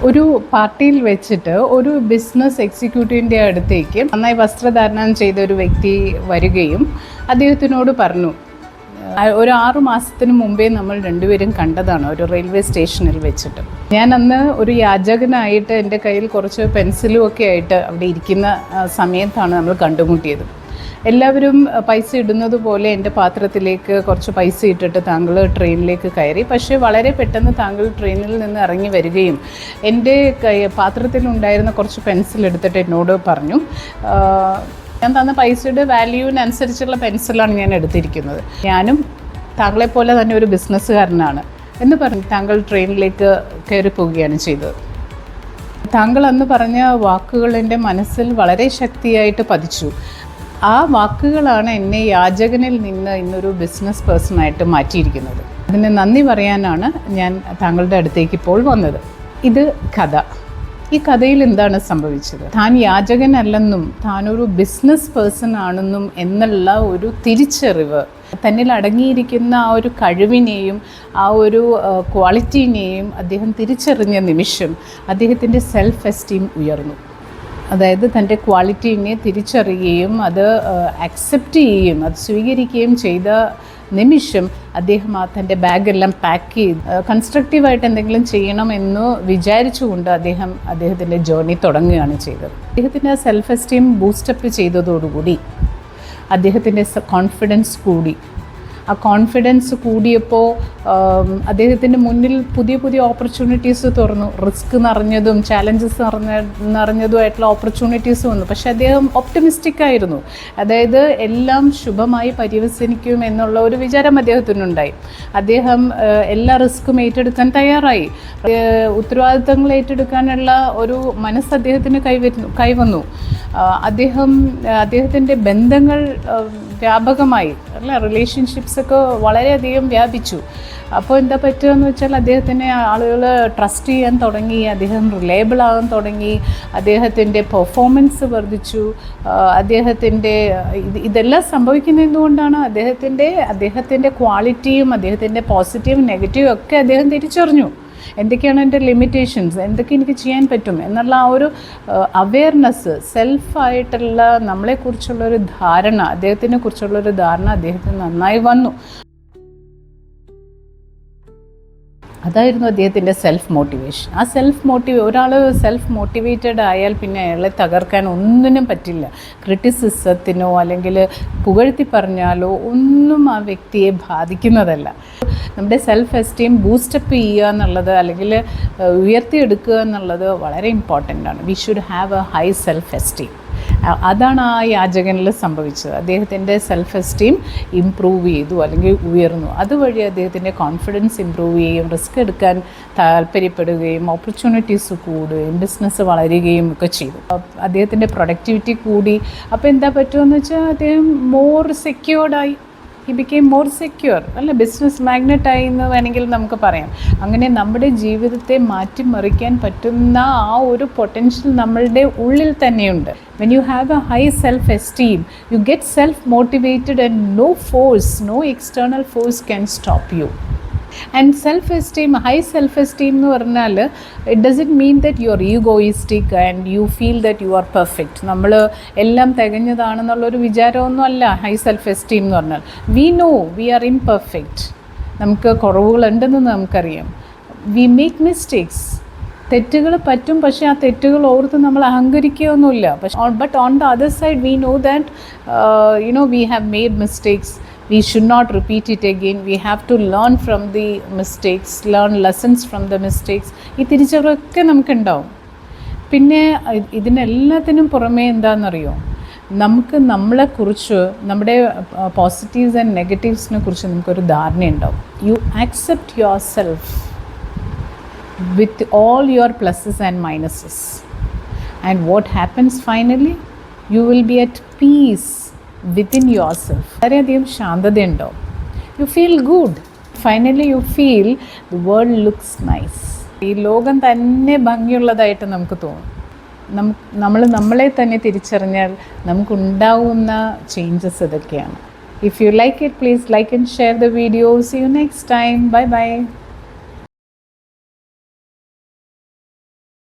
ഒരു പാർട്ടിയിൽ വെച്ചിട്ട് ഒരു ബിസിനസ് എക്സിക്യൂട്ടീവിൻ്റെ അടുത്തേക്ക് നന്നായി വസ്ത്രധാരണം ചെയ്ത ഒരു വ്യക്തി വരികയും അദ്ദേഹത്തിനോട് പറഞ്ഞു, ഒരു 6 മാസത്തിന് മുമ്പേ നമ്മൾ രണ്ടുപേരും കണ്ടതാണ് ഒരു റെയിൽവേ സ്റ്റേഷനിൽ വെച്ചിട്ട്. ഞാൻ അന്ന് ഒരു യാചകനായിട്ട് എൻ്റെ കയ്യിൽ കുറച്ച് പെൻസിലും ഒക്കെ ആയിട്ട് അവിടെ ഇരിക്കുന്ന സമയത്താണ് നമ്മൾ കണ്ടുമുട്ടിയത്. എല്ലാവരും പൈസ ഇടുന്നത് പോലെ എൻ്റെ പാത്രത്തിലേക്ക് കുറച്ച് പൈസ ഇട്ടിട്ട് താങ്കൾ ട്രെയിനിലേക്ക് കയറി. പക്ഷേ വളരെ പെട്ടെന്ന് താങ്കൾ ട്രെയിനിൽ നിന്ന് ഇറങ്ങി വരികയും എൻ്റെ പാത്രത്തിലുണ്ടായിരുന്ന കുറച്ച് പെൻസിൽ എടുത്തിട്ട് എന്നോട് പറഞ്ഞു, ഞാൻ തന്ന പൈസയുടെ വാല്യൂവിനനുസരിച്ചുള്ള പെൻസിലാണ് ഞാൻ എടുത്തിരിക്കുന്നത്, ഞാനും താങ്കളെപ്പോലെ തന്നെ ഒരു ബിസിനസ്സുകാരനാണ് എന്ന് പറഞ്ഞ് താങ്കൾ ട്രെയിനിലേക്ക് കയറി പോവുകയാണ് ചെയ്തത്. താങ്കൾ അന്ന് പറഞ്ഞ വാക്കുകൾ എൻ്റെ മനസ്സിൽ വളരെ ശക്തിയായിട്ട് പതിച്ചു. ആ വാക്കുകളാണ് എന്നെ യാചകനിൽ നിന്ന് ഇന്നൊരു ബിസിനസ് പേഴ്സണായിട്ട് മാറ്റിയിരിക്കുന്നത്. അതിന് നന്ദി പറയാനാണ് ഞാൻ താങ്കളുടെ അടുത്തേക്ക് ഇപ്പോൾ വന്നത്. ഇത് കഥ. ഈ കഥയിൽ എന്താണ് സംഭവിച്ചത്? താൻ യാചകനല്ലെന്നും താനൊരു ബിസിനസ് പേഴ്സൺ ആണെന്നും എന്നുള്ള ഒരു തിരിച്ചറിവ്, തന്നിൽ അടങ്ങിയിരിക്കുന്ന ആ ഒരു കഴിവിനെയും ആ ഒരു ക്വാളിറ്റീനെയും അദ്ദേഹം തിരിച്ചറിഞ്ഞ നിമിഷം അദ്ദേഹത്തിൻ്റെ സെൽഫ് എസ്റ്റീം ഉയർന്നു. അതായത് തൻ്റെ ക്വാളിറ്റീനെ തിരിച്ചറിയുകയും അത് അക്സെപ്റ്റ് ചെയ്യുകയും അത് സ്വീകരിക്കുകയും ചെയ്ത നിമിഷം അദ്ദേഹം തൻ്റെ ബാഗെല്ലാം പാക്ക് ചെയ്ത് കൺസ്ട്രക്റ്റീവായിട്ട് എന്തെങ്കിലും ചെയ്യണമെന്ന് വിചാരിച്ചുകൊണ്ട് അദ്ദേഹത്തിൻ്റെ ജേർണി തുടങ്ങുകയാണ് ചെയ്തത്. അദ്ദേഹത്തിൻ്റെ സെൽഫ് എസ്റ്റീം ബൂസ്റ്റപ്പ് ചെയ്തതോടുകൂടി അദ്ദേഹത്തിൻ്റെ കോൺഫിഡൻസ് കൂടി. ആ കോൺഫിഡൻസ് കൂടിയപ്പോൾ അദ്ദേഹത്തിൻ്റെ മുന്നിൽ പുതിയ പുതിയ ഓപ്പർച്യൂണിറ്റീസ് തുറന്നു. റിസ്ക് നിറഞ്ഞതും ചാലഞ്ചസ് നിറഞ്ഞതുമായിട്ടുള്ള ഓപ്പർച്യൂണിറ്റീസ് വന്നു. പക്ഷേ അദ്ദേഹം ഒപ്റ്റിമിസ്റ്റിക് ആയിരുന്നു. അതായത് എല്ലാം ശുഭമായി പര്യവസാനിക്കും എന്നുള്ള ഒരു വിചാരം അദ്ദേഹത്തിനുണ്ടായി. അദ്ദേഹം എല്ലാ റിസ്ക്കും ഏറ്റെടുക്കാൻ തയ്യാറായി. ഉത്തരവാദിത്തങ്ങൾ ഏറ്റെടുക്കാനുള്ള ഒരു മനസ്സ് അദ്ദേഹത്തിന് കൈവന്നു. അദ്ദേഹത്തിൻ്റെ ബന്ധങ്ങൾ വ്യാപകമായി അല്ല, റിലേഷൻഷിപ്സൊക്കെ വളരെയധികം വ്യാപിച്ചു. അപ്പോൾ എന്താ പറ്റുകയെന്ന് വെച്ചാൽ അദ്ദേഹത്തിനെ ആളുകൾ ട്രസ്റ്റ് ചെയ്യാൻ തുടങ്ങി, അദ്ദേഹം റിലയബിൾ ആകാൻ തുടങ്ങി, അദ്ദേഹത്തിൻ്റെ പെർഫോമൻസ് വർദ്ധിച്ചു. ഇതെല്ലാം സംഭവിക്കുന്നത് എന്തുകൊണ്ടാണ്? അദ്ദേഹത്തിൻ്റെ ക്വാളിറ്റിയും അദ്ദേഹത്തിൻ്റെ പോസിറ്റീവ് നെഗറ്റീവും ഒക്കെ അദ്ദേഹം തിരിച്ചറിഞ്ഞു. എന്തൊക്കെയാണ് എൻ്റെ ലിമിറ്റേഷൻസ്, എന്തൊക്കെ എനിക്ക് ചെയ്യാൻ പറ്റും എന്നുള്ള ആ ഒരു അവെയർനെസ്, സെൽഫായിട്ടുള്ള നമ്മളെക്കുറിച്ചുള്ളൊരു ധാരണ, അദ്ദേഹത്തിനെ കുറിച്ചുള്ളൊരു ധാരണ അദ്ദേഹത്തിന് നന്നായി വന്നു. അതായിരുന്നു അദ്ദേഹത്തിൻ്റെ സെൽഫ് മോട്ടിവേഷൻ. ആ ഒരാൾ സെൽഫ് മോട്ടിവേറ്റഡ് ആയാൽ പിന്നെ അയാളെ തകർക്കാൻ ഒന്നിനും പറ്റില്ല. ക്രിറ്റിസിസത്തിനോ അല്ലെങ്കിൽ പുകഴ്ത്തി പറഞ്ഞാലോ ഒന്നും ആ വ്യക്തിയെ ബാധിക്കുന്നതല്ല. നമ്മുടെ സെൽഫ് എസ്റ്റീം ബൂസ്റ്റപ്പ് ചെയ്യുക എന്നുള്ളത് അല്ലെങ്കിൽ ഉയർത്തിയെടുക്കുക എന്നുള്ളത് വളരെ ഇമ്പോർട്ടൻ്റ് ആണ്. We should have A high self esteem. അതാണ് ആ യാചകനിൽ സംഭവിച്ചത്. അദ്ദേഹത്തിൻ്റെ സെൽഫ് എസ്റ്റീം ഇംപ്രൂവ് ചെയ്തു അല്ലെങ്കിൽ ഉയർന്നു. അതുവഴി അദ്ദേഹത്തിൻ്റെ കോൺഫിഡൻസ് ഇംപ്രൂവ് ചെയ്യുകയും റിസ്ക് എടുക്കാൻ താല്പര്യപ്പെടുകയും ഓപ്പർച്യൂണിറ്റീസ് കൂടുകയും ബിസിനസ് വളരുകയും ഒക്കെ ചെയ്തു. അദ്ദേഹത്തിൻ്റെ പ്രൊഡക്ടിവിറ്റി കൂടി. അപ്പോൾ എന്താ പറ്റുമെന്ന് വെച്ചാൽ അദ്ദേഹം മോർ സെക്യൂർഡായി. ഹി ബിക്കെയിം മോർ സെക്യൂർ അല്ല, ബിസിനസ് മാഗ്നറ്റായി എന്ന് വേണമെങ്കിൽ നമുക്ക് പറയാം. അങ്ങനെ നമ്മുടെ ജീവിതത്തെ മാറ്റിമറിക്കാൻ പറ്റുന്ന ആ ഒരു പൊട്ടൻഷ്യൽ നമ്മളുടെ ഉള്ളിൽ തന്നെയുണ്ട്. When you have a high self-esteem, you get self-motivated and no external force can stop you. And self-esteem, high self-esteem എന്ന് പറഞ്ഞാൽ it doesn't mean that you are egoistic and you feel that you are perfect. നമ്മൾ എല്ലാം തികഞ്ഞതാണെന്നുള്ളൊരു വിചാരമൊന്നും അല്ല high self esteem എന്ന് പറഞ്ഞാൽ. we know we are imperfect. നമുക്ക് കുറവുകളുണ്ടെന്ന് നമുക്കറിയാം. we make mistakes. തെറ്റുകൾ പറ്റും. പക്ഷേ ആ തെറ്റുകൾ ഓർത്ത് നമ്മൾ അഹങ്കരിക്കുകയൊന്നുമില്ല. But on the other side we know that we have made mistakes. We should not repeat it again. We have to learn from the mistakes, learn lessons from the mistakes. ഈ തിരിച്ചറിവൊക്കെ നമുക്കുണ്ടാവും. പിന്നെ ഇതിനെല്ലാത്തിനും പുറമേ എന്താണെന്നറിയോ, നമുക്ക് നമ്മളെക്കുറിച്ച്, നമ്മുടെ പോസിറ്റീവ്സ് ആൻഡ് നെഗറ്റീവ്സിനെ കുറിച്ച് നമുക്കൊരു ധാരണയുണ്ടാവും. You accept yourself with all your pluses and minuses, and what happens finally, you will be at peace within yourself. വളരെയധികം ശാന്തതയുണ്ടാവും. you feel good. finally you feel the world looks nice. ഈ ലോകം തന്നെ ഭംഗിയുള്ളതായിട്ട് നമുക്ക് തോന്നും. നമ്മളെ തന്നെ തിരിച്ചറിഞ്ഞാൽ നമുക്കുണ്ടാവുന്ന changes ഇതൊക്കെയാണ്. if you like it, please like and share the video. See you next time. Bye bye.